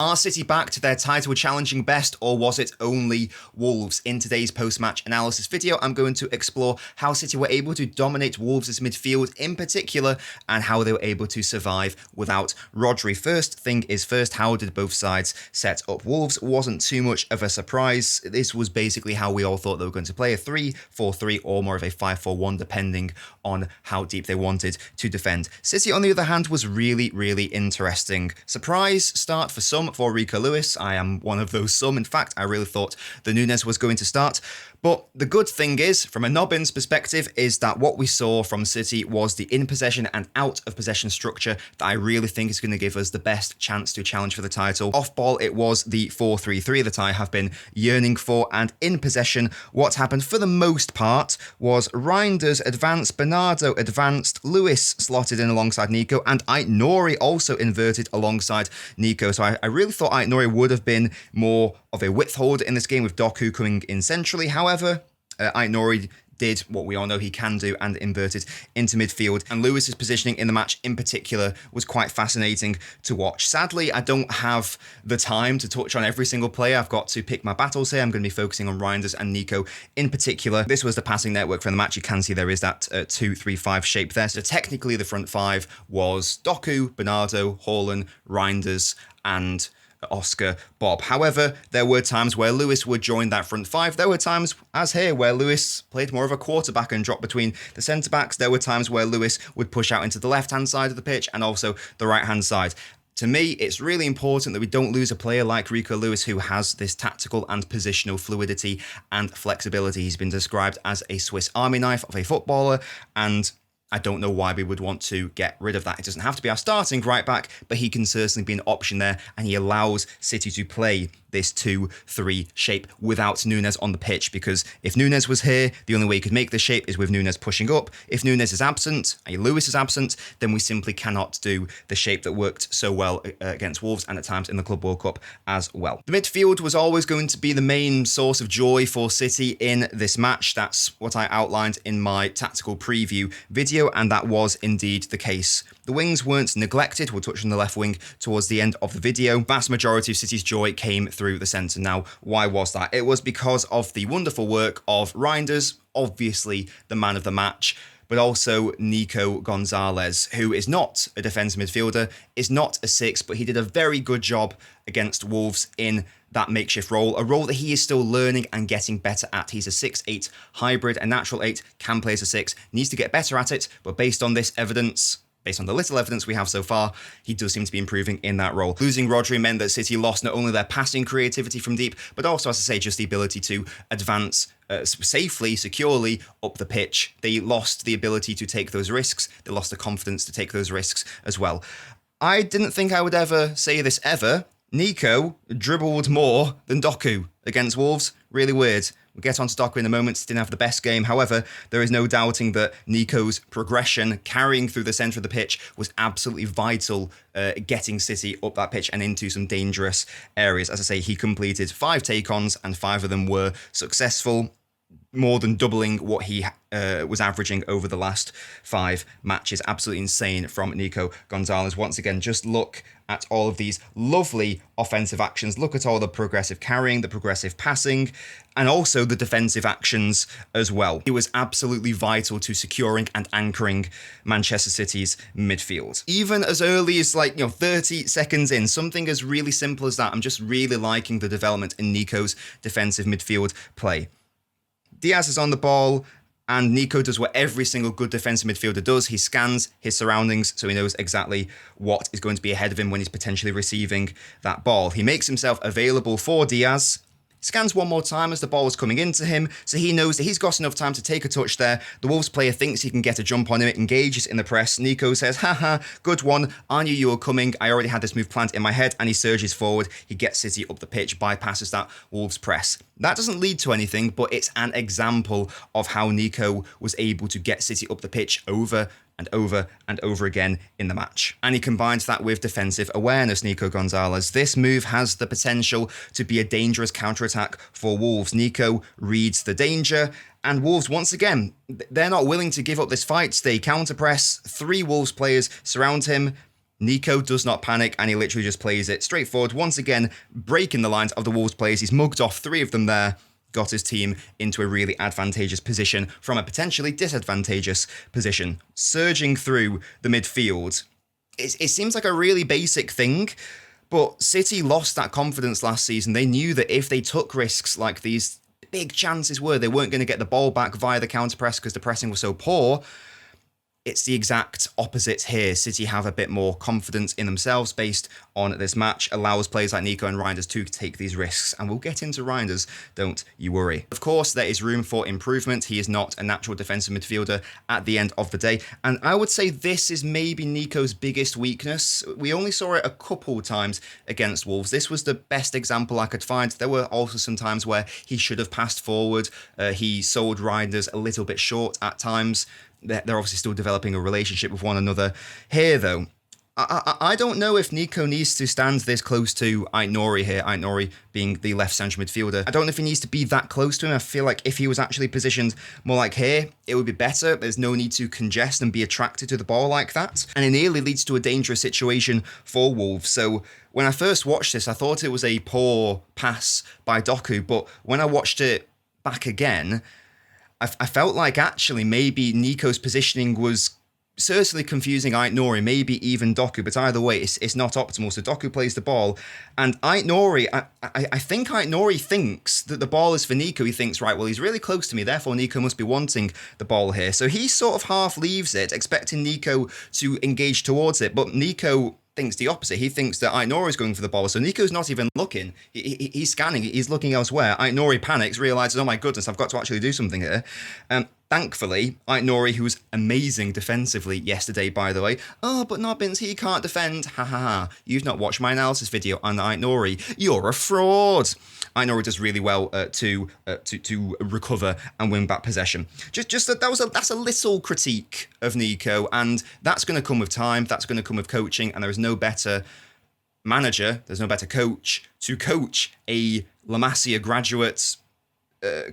Are City back to their title challenging best, or was it only Wolves? In today's post-match analysis video, I'm going to explore how City were able to dominate Wolves' midfield in particular, and how they were able to survive without Rodri. First thing is first, how did both sides set up? Wolves wasn't too much of a surprise. This was basically how we all thought they were going to play, a 3-4-3 or more of a 5-4-1, depending on how deep they wanted to defend. City, on the other hand, was really, really interesting. Surprise start for some, for Rico Lewis. I am one of those some. In fact, I really thought the Núñez was going to start. But the good thing is, from a Nobbins perspective, is that what we saw from City was the in-possession and out-of-possession structure that I really think is going to give us the best chance to challenge for the title. Off-ball, it was the 4-3-3 that I have been yearning for, and in possession, what happened for the most part was Reijnders advanced, Bernardo advanced, Lewis slotted in alongside Nico, and Aït-Nouri also inverted alongside Nico. So I really thought Aït-Nouri would have been more of a width holder in this game, with Doku coming in centrally. However, Aït-Nouri did what we all know he can do and inverted into midfield. And Lewis's positioning in the match in particular was quite fascinating to watch. Sadly, I don't have the time to touch on every single player. I've got to pick my battles here. I'm going to be focusing on Reijnders and Nico in particular. This was the passing network for the match. You can see there is that 2-3-5 shape there. So technically the front five was Doku, Bernardo, Haaland, Reijnders, and Oscar Bob. However, there were times where Lewis would join that front five. There were times, as here, where Lewis played more of a quarterback and dropped between the centre-backs. There were times where Lewis would push out into the left-hand side of the pitch and also the right-hand side. To me, it's really important that we don't lose a player like Rico Lewis, who has this tactical and positional fluidity and flexibility. He's been described as a Swiss Army knife of a footballer, and I don't know why we would want to get rid of that. It doesn't have to be our starting right back, but he can certainly be an option there, and he allows City to play this 2-3 shape without Núñez on the pitch, because if Núñez was here, the only way you could make this shape is with Núñez pushing up. If Núñez is absent, and Lewis is absent, then we simply cannot do the shape that worked so well against Wolves and at times in the Club World Cup as well. The midfield was always going to be the main source of joy for City in this match. That's what I outlined in my tactical preview video, and that was indeed the case. The wings weren't neglected. We'll touch on the left wing towards the end of the video. Vast majority of City's joy came through the centre. Now, why was that? It was because of the wonderful work of Reijnders, obviously the man of the match, but also Nico Gonzalez, who is not a defensive midfielder, is not a six, but he did a very good job against Wolves in that makeshift role, a role that he is still learning and getting better at. He's a 6'8 hybrid, a natural 8, can play as a 6, needs to get better at it, but based on this evidence, based on the little evidence we have so far, he does seem to be improving in that role. Losing Rodri meant that City lost not only their passing creativity from deep, but also, as I say, just the ability to advance safely, securely up the pitch. They lost the ability to take those risks. They lost the confidence to take those risks as well. I didn't think I would ever say this ever. Nico dribbled more than Doku against Wolves. Really weird. We'll get on to Doku in a moment. Didn't have the best game. However, there is no doubting that Nico's progression, carrying through the centre of the pitch, was absolutely vital, getting City up that pitch and into some dangerous areas. As I say, he completed 5 take-ons and 5 of them were successful, more than doubling what he was averaging over the last 5 matches. Absolutely insane from Nico Gonzalez. Once again, just look at all of these lovely offensive actions. Look at all the progressive carrying, the progressive passing, and also the defensive actions as well. He was absolutely vital to securing and anchoring Manchester City's midfield. Even as early as 30 seconds in, something as really simple as that. I'm just really liking the development in Nico's defensive midfield play. Diaz is on the ball, and Nico does what every single good defensive midfielder does. He scans his surroundings, so he knows exactly what is going to be ahead of him when he's potentially receiving that ball. He makes himself available for Diaz, scans one more time as the ball is coming into him, so he knows that he's got enough time to take a touch there. The Wolves player thinks he can get a jump on him, engages in the press. Nico says, haha, good one. I knew you were coming. I already had this move planned in my head, and he surges forward. He gets City up the pitch, bypasses that Wolves press. That doesn't lead to anything, but it's an example of how Nico was able to get City up the pitch over and over and over again in the match. And he combines that with defensive awareness, Nico Gonzalez. This move has the potential to be a dangerous counterattack for Wolves. Nico reads the danger, and Wolves, once again, they're not willing to give up this fight. They counter-press. 3 Wolves players surround him. Nico does not panic, and he literally just plays it straight forward. Once again, breaking the lines of the Wolves players. He's mugged off 3 of them there, got his team into a really advantageous position from a potentially disadvantageous position. Surging through the midfield. It seems like a really basic thing, but City lost that confidence last season. They knew that if they took risks like these, big chances were they weren't going to get the ball back via the counter-press because the pressing was so poor. It's the exact opposite here. City have a bit more confidence in themselves based on this match, allows players like Nico and Reijnders to take these risks, and we'll get into Reijnders, don't you worry. Of course, there is room for improvement. He is not a natural defensive midfielder at the end of the day, and I would say this is maybe Nico's biggest weakness. We only saw it a couple times against Wolves. This was the best example I could find. There were also some times where he should have passed forward. He sold Reijnders a little bit short at times. They're obviously still developing a relationship with one another. Here, though, I don't know if Nico needs to stand this close to Aït-Nouri here, Aït-Nouri being the left central midfielder. I don't know if he needs to be that close to him. I feel like if he was actually positioned more like here, it would be better. There's no need to congest and be attracted to the ball like that. And it nearly leads to a dangerous situation for Wolves. So when I first watched this, I thought it was a poor pass by Doku, but when I watched it back again, I felt like actually maybe Nico's positioning was certainly confusing Aït-Nouri, maybe even Doku, but either way, it's not optimal. So Doku plays the ball, and Aït-Nouri, I think Aït-Nouri thinks that the ball is for Nico. He thinks, right, well, he's really close to me, therefore Nico must be wanting the ball here. So he sort of half leaves it, expecting Nico to engage towards it, but Nico thinks the opposite. He thinks that Aït-Nouri is going for the ball, so Nico's not even looking. He's scanning, he's looking elsewhere. Aït-Nouri panics, realises, oh my goodness, I've got to actually do something here. Thankfully, Aït-Nouri, who was amazing defensively yesterday, by the way. Oh, but Nobbins, he can't defend. Ha ha ha. You've not watched my analysis video on Aït-Nouri. You're a fraud. Aït-Nouri does really well to recover and win back possession. That's a little critique of Nico, and that's going to come with time. That's going to come with coaching, and there is no better manager, there's no better coach to coach a La Masia graduate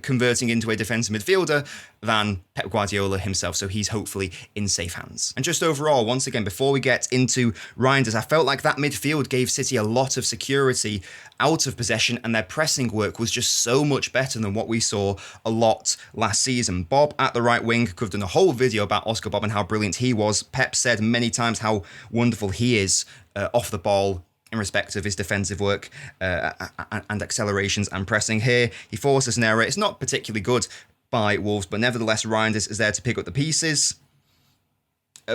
converting into a defensive midfielder than Pep Guardiola himself, so he's hopefully in safe hands. And just overall, once again, before we get into Reijnders, I felt like that midfield gave City a lot of security out of possession, and their pressing work was just so much better than what we saw a lot last season. Bob at the right wing could have done a whole video about Oscar Bob and how brilliant he was. Pep said many times how wonderful he is off the ball, in respect of his defensive work and accelerations and pressing. Here, he forces an error. It's not particularly good by Wolves, but nevertheless, Reijnders is there to pick up the pieces.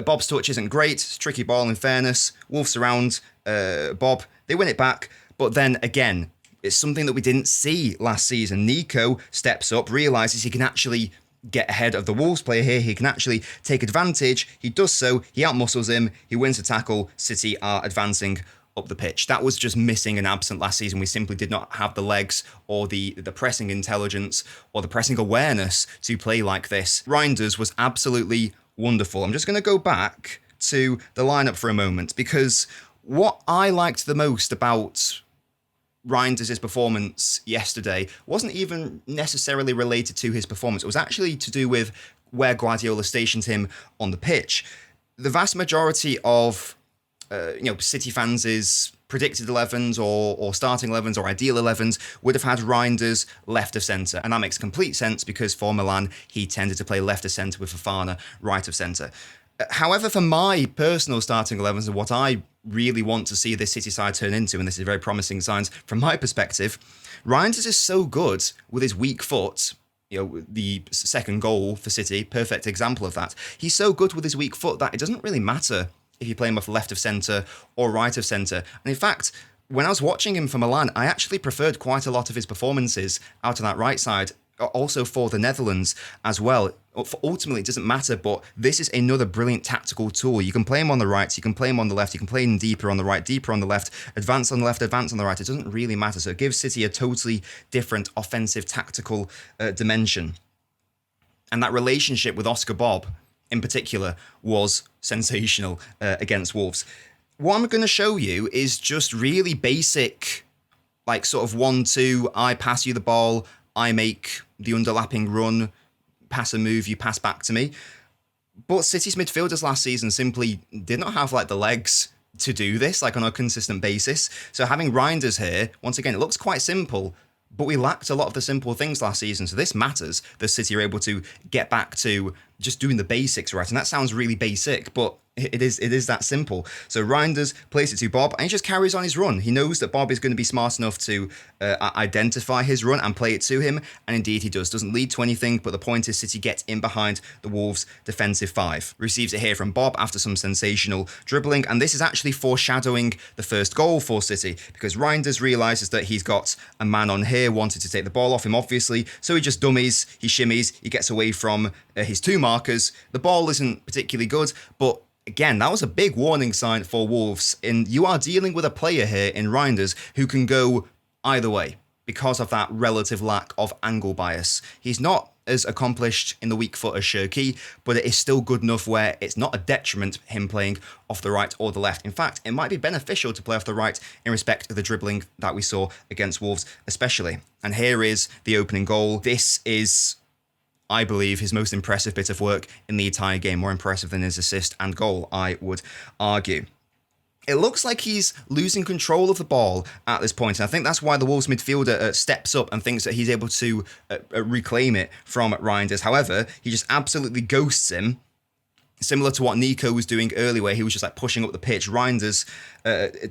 Bob's touch isn't great. It's a tricky ball, in fairness. Wolves surround Bob. They win it back, but then again, it's something that we didn't see last season. Nico steps up, realises he can actually get ahead of the Wolves player here. He can actually take advantage. He does so. He outmuscles him. He wins the tackle. City are advancing up the pitch. That was just missing and absent last season. We simply did not have the legs or the pressing intelligence or the pressing awareness to play like this. Reijnders was absolutely wonderful. I'm just going to go back to the lineup for a moment, because what I liked the most about Reijnders' performance yesterday wasn't even necessarily related to his performance. It was actually to do with where Guardiola stationed him on the pitch. The vast majority of City fans' predicted 11s or starting 11s or ideal 11s would have had Reijnders left of centre. And that makes complete sense because for Milan, he tended to play left of centre with Fofana right of centre. However, for my personal starting 11s and what I really want to see this City side turn into, and this is very promising signs from my perspective, Reijnders is so good with his weak foot. The second goal for City, perfect example of that. He's so good with his weak foot that it doesn't really matter if you play him off left of centre or right of centre. And in fact, when I was watching him for Milan, I actually preferred quite a lot of his performances out on that right side, also for the Netherlands as well. Ultimately, it doesn't matter, but this is another brilliant tactical tool. You can play him on the right, you can play him on the left, you can play him deeper on the right, deeper on the left, advance on the left, advance on the right. It doesn't really matter. So it gives City a totally different offensive tactical dimension. And that relationship with Oscar Bob in particular was sensational against Wolves. What I'm going to show you is just really basic, like sort of 1-2, I pass you the ball, I make the underlapping run, pass a move, you pass back to me. But City's midfielders last season simply did not have like the legs to do this, like on a consistent basis. So having Reijnders here, once again, it looks quite simple, but we lacked a lot of the simple things last season. So this matters. The City are able to get back to just doing the basics right. And that sounds really basic, but it is that simple. So Reijnders plays it to Bob, and he just carries on his run. He knows that Bob is going to be smart enough to identify his run and play it to him, and indeed he does. Doesn't lead to anything, but the point is City get in behind the Wolves' defensive five. Receives it here from Bob after some sensational dribbling, and this is actually foreshadowing the first goal for City, because Reijnders realises that he's got a man on here, wanted to take the ball off him, obviously, so he just dummies, he shimmies, he gets away from his two markers. The ball isn't particularly good, but again, that was a big warning sign for Wolves. You are dealing with a player here in Reijnders who can go either way because of that relative lack of angle bias. He's not as accomplished in the weak foot as Shirky, but it is still good enough where it's not a detriment him playing off the right or the left. In fact, it might be beneficial to play off the right in respect of the dribbling that we saw against Wolves especially. And here is the opening goal. This is, I believe, his most impressive bit of work in the entire game, more impressive than his assist and goal, I would argue. It looks like he's losing control of the ball at this point, and I think that's why the Wolves midfielder steps up and thinks that he's able to reclaim it from Reijnders. However, he just absolutely ghosts him, similar to what Nico was doing earlier, where he was just like pushing up the pitch. Reijnders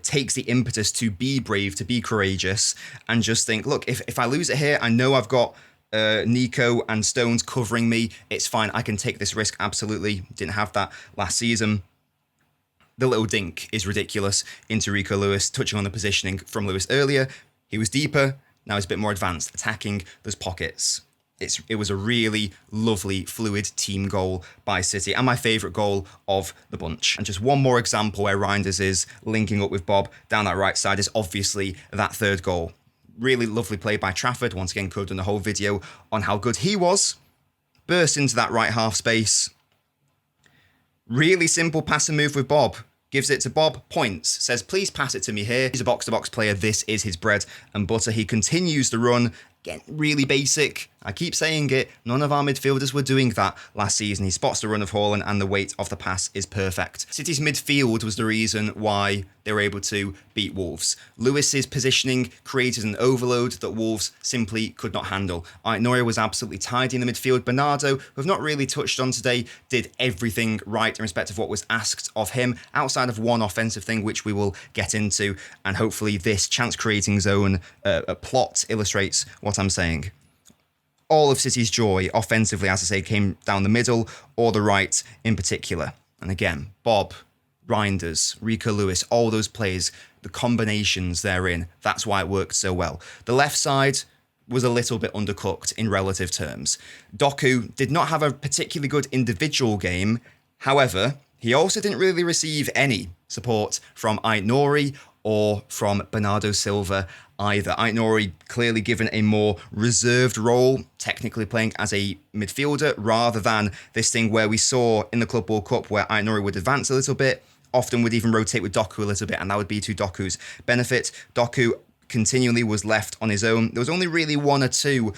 takes the impetus to be brave, to be courageous, and just think, look, if I lose it here, I know I've got Nico and Stones covering me. It's fine. I can take this risk. Absolutely. Didn't have that last season. The little dink is ridiculous into Rico Lewis, touching on the positioning from Lewis earlier. He was deeper. Now he's a bit more advanced, attacking those pockets. It was a really lovely, fluid team goal by City, and my favourite goal of the bunch. And just one more example where Reijnders is linking up with Bob down that right side is obviously that third goal. Really lovely play by Trafford. Once again, could have done the whole video on how good he was. Burst into that right half space. Really simple pass and move with Bob. Gives it to Bob, points, says, please pass it to me here. He's a box-to-box player. This is his bread and butter. He continues the run. Again, really basic. I keep saying it. None of our midfielders were doing that last season. He spots the run of Haaland and the weight of the pass is perfect. City's midfield was the reason why they were able to beat Wolves. Lewis's positioning created an overload that Wolves simply could not handle. Noria was absolutely tidy in the midfield. Bernardo, who I've not really touched on today, did everything right in respect of what was asked of him, outside of one offensive thing, which we will get into. And hopefully this chance-creating zone plot illustrates what I'm saying. All of City's joy offensively, as I say, came down the middle or the right in particular. And again, Bob, Reijnders, Rico Lewis, all those players, the combinations therein, that's why it worked so well. The left side was a little bit undercooked in relative terms. Doku did not have a particularly good individual game. However, he also didn't really receive any support from Aït-Nouri or from Bernardo Silva either. Aït-Nouri clearly given a more reserved role, technically playing as a midfielder, rather than this thing where we saw in the Club World Cup where Aït-Nouri would advance a little bit, often would even rotate with Doku a little bit, and that would be to Doku's benefit. Doku continually was left on his own. There was only really one or two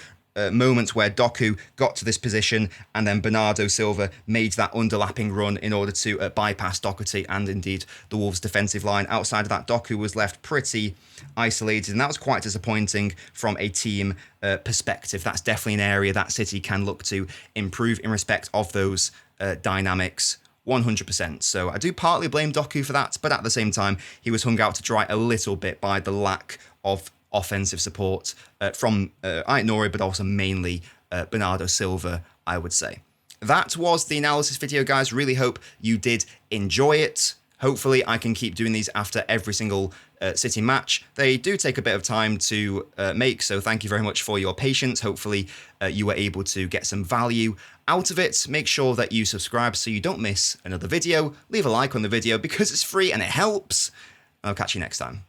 moments where Doku got to this position and then Bernardo Silva made that underlapping run in order to bypass Doherty and indeed the Wolves' defensive line. Outside of that, Doku was left pretty isolated, and that was quite disappointing from a team perspective. That's definitely an area that City can look to improve in respect of those dynamics. 100%. So I do partly blame Doku for that, but at the same time, he was hung out to dry a little bit by the lack of offensive support from Aït-Nouri, but also mainly Bernardo Silva, I would say. That was the analysis video, guys. Really hope you did enjoy it. Hopefully, I can keep doing these after every single City match. They do take a bit of time to make, so thank you very much for your patience. Hopefully, you were able to get some value out of it. Make sure that you subscribe so you don't miss another video. Leave a like on the video because it's free and it helps. I'll catch you next time.